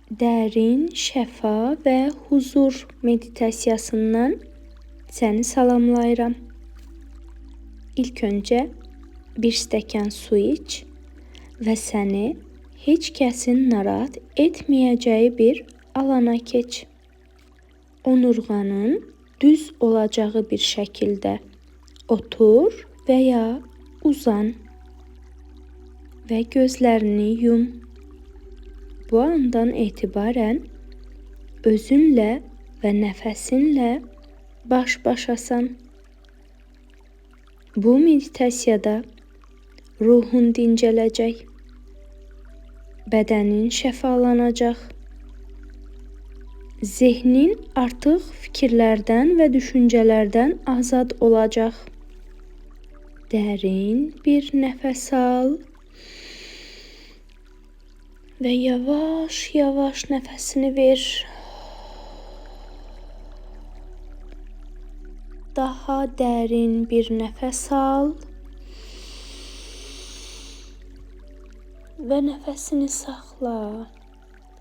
Dərin, şəfa və huzur meditasiyasından səni salamlayıram. İlk öncə bir stəkan su iç və səni heç kəsin narahat etməyəcəyi bir alana keç. Onurğanın düz olacağı bir şəkildə otur və ya uzan və gözlərini yum. Bu andan etibarən özünlə və nəfəsinlə baş-başasan. Bu meditasiyada ruhun dincələcək, bədənin şəfalanacaq, zehnin artıq fikirlərdən və düşüncələrdən azad olacaq. Dərin bir nəfəs al və yavaş-yavaş nəfəsini ver. Daha dərin bir nəfəs al və nəfəsini saxla,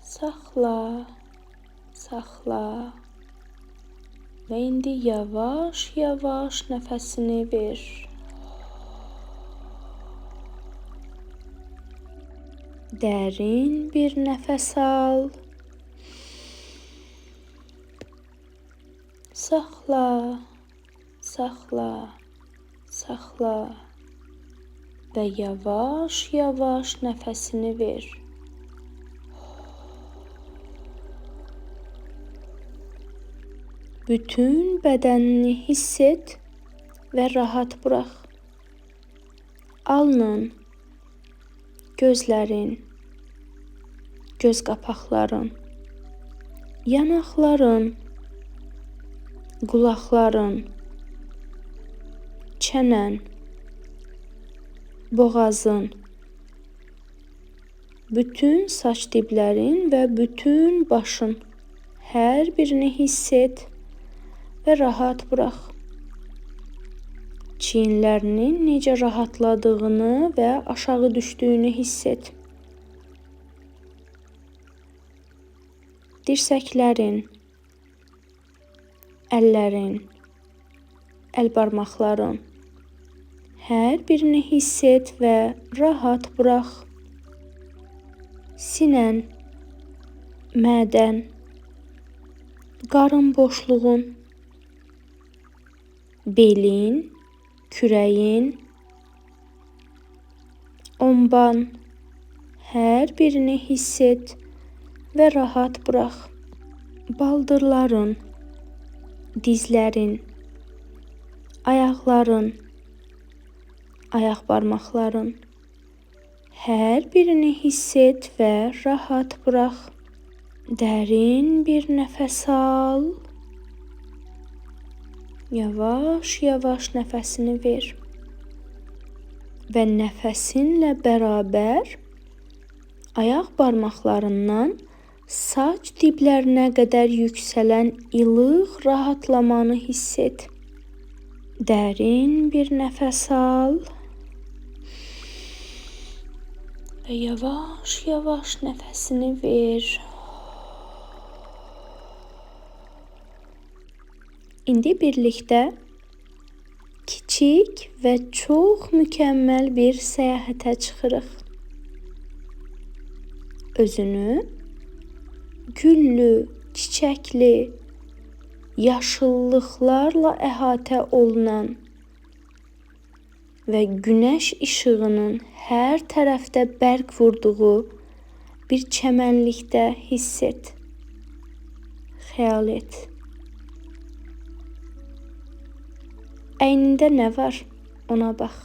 saxla, saxla. Və indi yavaş-yavaş nəfəsini ver. Dərin bir nəfəs al. Saxla, saxla, saxla. Və yavaş-yavaş nəfəsini ver. Bütün bədənini hiss et və rahat burax. Alnın, gözlərin, göz qapaqların, yanaqların, qulaqların, çənən, boğazın, bütün saç diblərin və bütün başın, hər birini hiss et və rahat burax. Çiyinlərinin necə rahatladığını və aşağı düşdüyünü hiss et. Dirsəklərin, əllərin, əl barmaqların, hər birini hiss et və rahat burax. Sinən, mədən, qarın boşluğun, belin, kürəyin, omban, hər birini hiss et və rahat burax. Baldırların, dizlərin, ayaqların, ayaq barmaqların, hər birini hiss et və rahat burax. Dərin bir nəfəs al. Yavaş-yavaş nəfəsini ver. Və nəfəsinlə bərabər ayaq barmaqlarından saç diblərinə qədər yüksələn ilıq rahatlamanı hiss et. Dərin bir nəfəs al. Və yavaş-yavaş nəfəsini ver. İndi birlikdə kiçik və çox mükəmməl bir səyahətə çıxırıq. Özünü güllü, çiçəkli, yaşıllıqlarla əhatə olunan və günəş işığının hər tərəfdə bərq vurduğu bir çəmənlikdə hiss et, xəyal et. Əynində nə var, ona bax.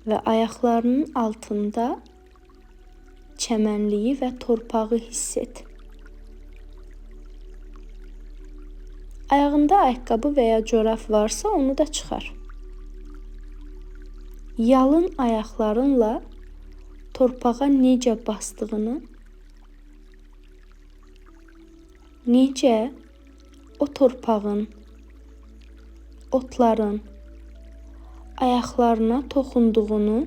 Və ayaqlarının altında çəmənliyi və torpağı hiss et. Ayağında ayaqqabı və ya corab varsa, onu da çıxar. Yalın ayaqlarınla torpağa necə basdığını, necə o torpağın, otların ayaqlarına toxunduğunu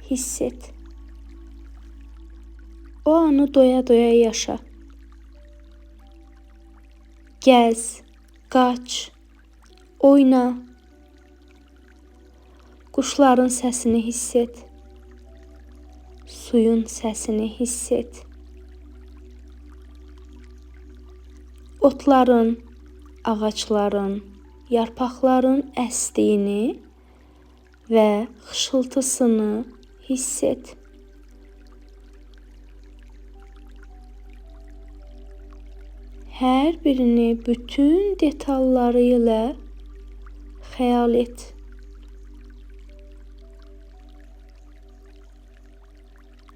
hiss et. O anı doya-doya yaşa. Gəz, qaç, oyna. Quşların səsini hiss et. Suyun səsini hiss et. Otların, ağacların, yarpaqların əsdiyini və xışıltısını hiss et. Hər birini bütün detalları ilə xəyal et.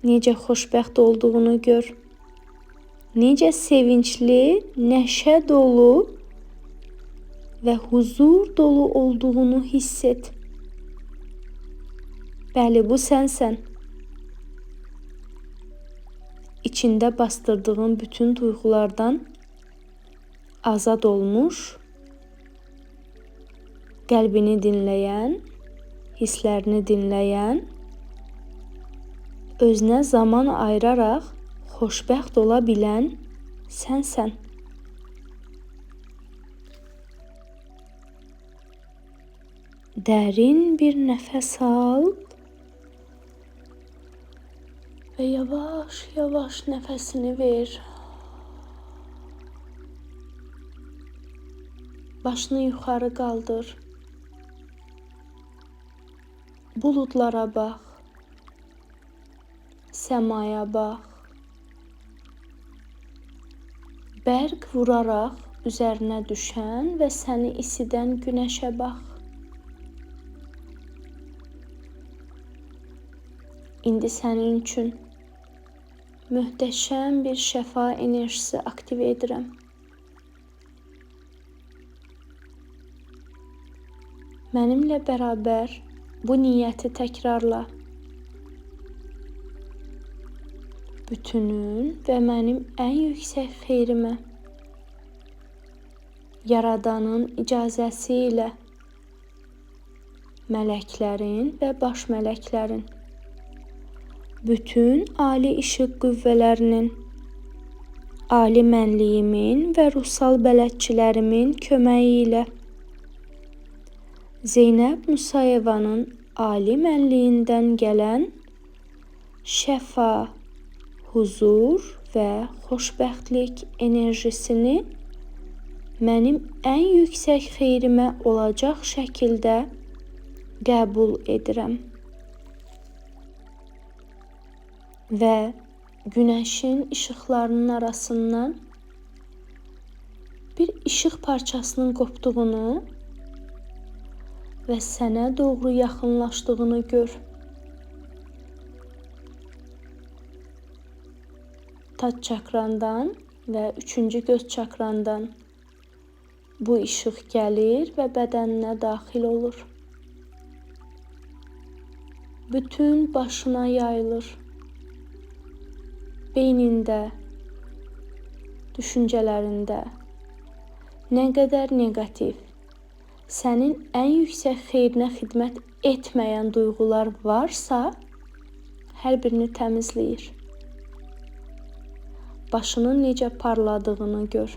Necə xoşbəxt olduğunu gör. Necə sevincli, nəşə dolu və huzur dolu olduğunu hiss et. Bəli, bu sənsən. İçində bastırdığın bütün duyğulardan azad olmuş, qəlbini dinləyən, hisslərini dinləyən, özünə zaman ayıraraq xoşbəxt ola bilən sənsən. Dərin bir nəfəs al və yavaş-yavaş nəfəsini ver. Başını yuxarı qaldır. Buludlara bax. Səmaya bax. Bərq vuraraq üzərinə düşən və səni isidən günəşə bax. İndi sənin üçün möhtəşəm bir şəfa enerjisi aktiv edirəm. Mənimlə bərabər bu niyyəti təkrarla. Bütünün və mənim ən yüksək xeyrimə, Yaradanın icazəsi ilə, mələklərin və baş mələklərin, bütün ali işıq qüvvələrinin, ali mənliyimin və ruhsal bələdçilərimin köməyi ilə, Zeynəb Musayevanın ali mənliyindən gələn şəfa, huzur və xoşbəxtlik enerjisini mənim ən yüksək xeyrimə olacaq şəkildə qəbul edirəm. Və günəşin işıqlarının arasından bir işıq parçasının qopduğunu və sənə doğru yaxınlaşdığını gör. Tac çakrandan və 3-cü göz çakrandan bu işıq gəlir və bədəninə daxil olur. Bütün başına yayılır. Beynində, düşüncələrində nə qədər neqativ, sənin ən yüksək xeyrinə xidmət etməyən duyğular varsa, hər birini təmizləyir. Başının necə parladığını gör.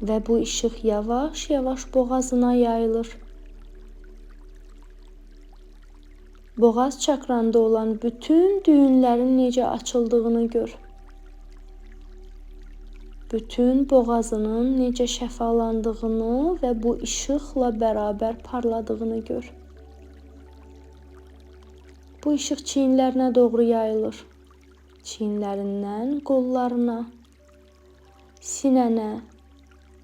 Və bu işıq yavaş-yavaş boğazına yayılır. Boğaz çakranda olan bütün düyünlərin necə açıldığını gör. Bütün boğazının necə şəfalandığını və bu işıqla bərabər parladığını gör. Bu işıq çiyinlərinə doğru yayılır. Çiyinlərindən qollarına, sinənə,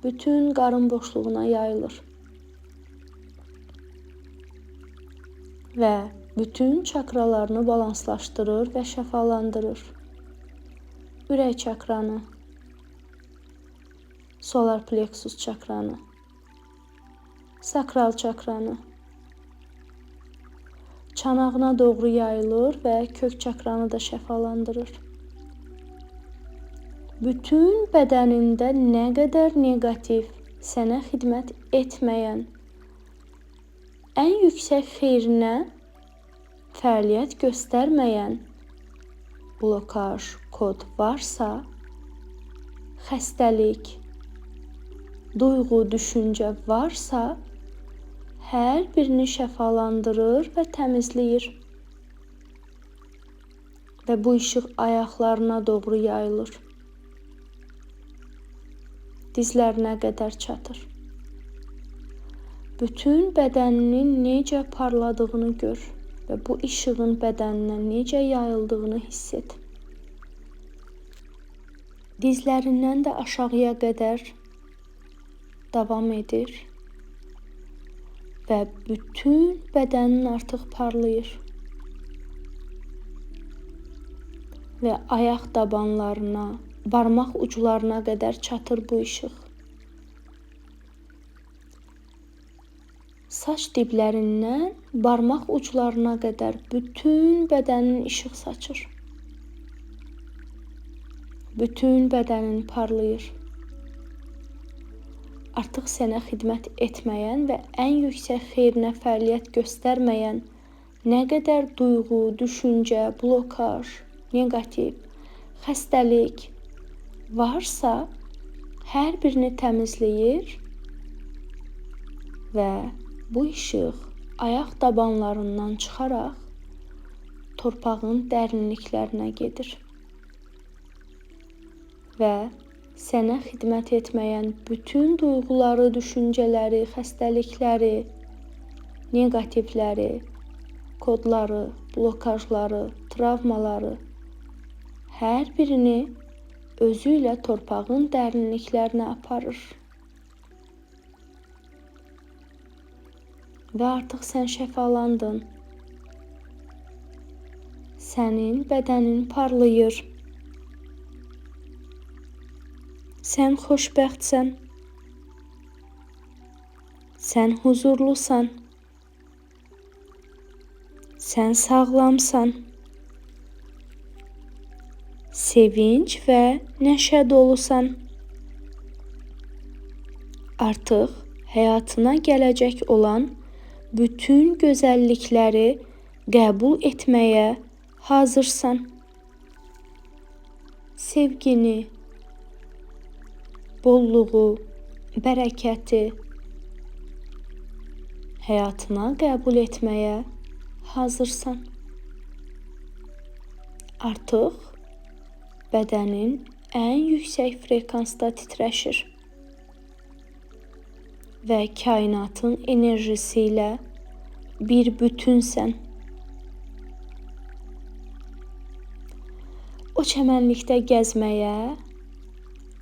bütün qarın boşluğuna yayılır. Və bütün çakralarını balanslaşdırır və şəfalandırır. Ürək çakranı, solar plexus çakranı, sakral çakranı, çanağına doğru yayılır və kök çakranı da şəfalandırır. Bütün bədənində nə qədər neqativ, sənə xidmət etməyən, ən yüksək xeyrinə fəaliyyət göstərməyən blokaj, kod varsa, xəstəlik, duyğu, düşüncə varsa, hər birini şəfalandırır və təmizləyir. Və bu işıq ayaqlarına doğru yayılır. Dizlərinə qədər çatır. Bütün bədəninin necə parladığını gör və bu işığın bədəninə necə yayıldığını hiss et. Dizlərindən də aşağıya qədər davam edir və bütün bədənin artıq parlayır. Və ayaq tabanlarına, barmaq uclarına qədər çatır bu işıq. Saç diblərindən barmaq uclarına qədər bütün bədənin işıq saçır. Bütün bədənin parlayır. Artıq sənə xidmət etməyən və ən yüksək xeyrinə fəaliyyət göstərməyən nə qədər duyğu, düşüncə, blokaj, negativ, xəstəlik varsa, hər birini təmizləyir və bu işıq ayaq tabanlarından çıxaraq torpağın dərinliklərinə gedir. Və sənə xidmət etməyən bütün duyğuları, düşüncələri, xəstəlikləri, negativləri, kodları, blokajları, travmaları hər birini özü ilə torpağın dərinliklərinə aparır. Və artıq sən şəfalandın. Sənin bədənin parlayır. Sən xoşbəxtsən. Sən huzurlusan. Sən sağlamsan. Sevinç və nəşə dolusan. Artıq həyatına gələcək olan bütün gözəllikləri qəbul etməyə hazırsan. Sevgini, bolluğu, bərəkəti həyatına qəbul etməyə hazırsan. Artıq bədənin ən yüksək frekansda titrəşir və kainatın enerjisi ilə bir bütünsən. O çəmənlikdə gəzməyə,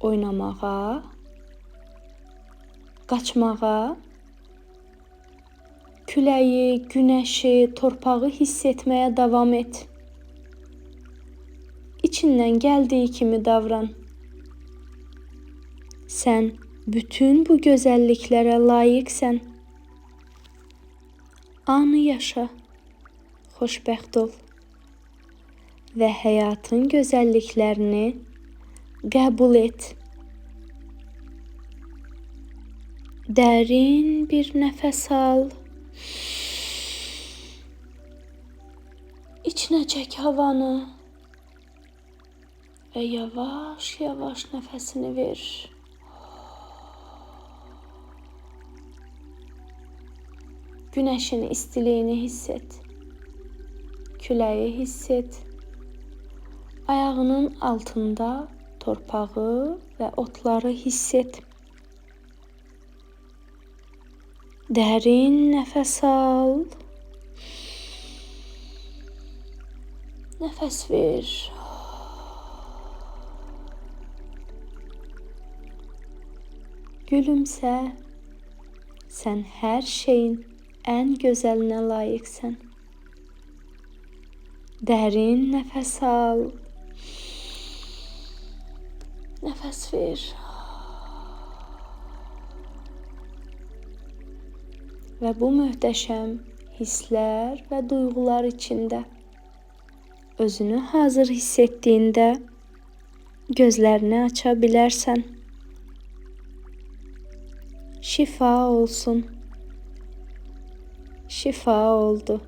oynamağa, qaçmağa, küləyi, günəşi, torpağı hiss etməyə davam et. İçindən gəldiyi kimi davran. Sən bütün bu gözəlliklərə layiqsən. Anı yaşa, xoşbəxt ol və həyatın gözəlliklərini qəbul et. Dərin bir nəfəs al. İçinə çək havanı və yavaş-yavaş nəfəsini ver. Günəşin istiliyini hiss et. Küləyi hiss et. Ayağının altında torpağı və otları hiss et. Dərin nəfəs al. Nəfəs ver. Gülümsə. Sən hər şeyin ən gözəlinə layiqsən. Dərin nəfəs al. Nəfəs ver. Və bu möhtəşəm hisslər və duyğular içində özünü hazır hiss etdiyində gözlərini aça bilərsən. Şifa olsun. Şifa oldu.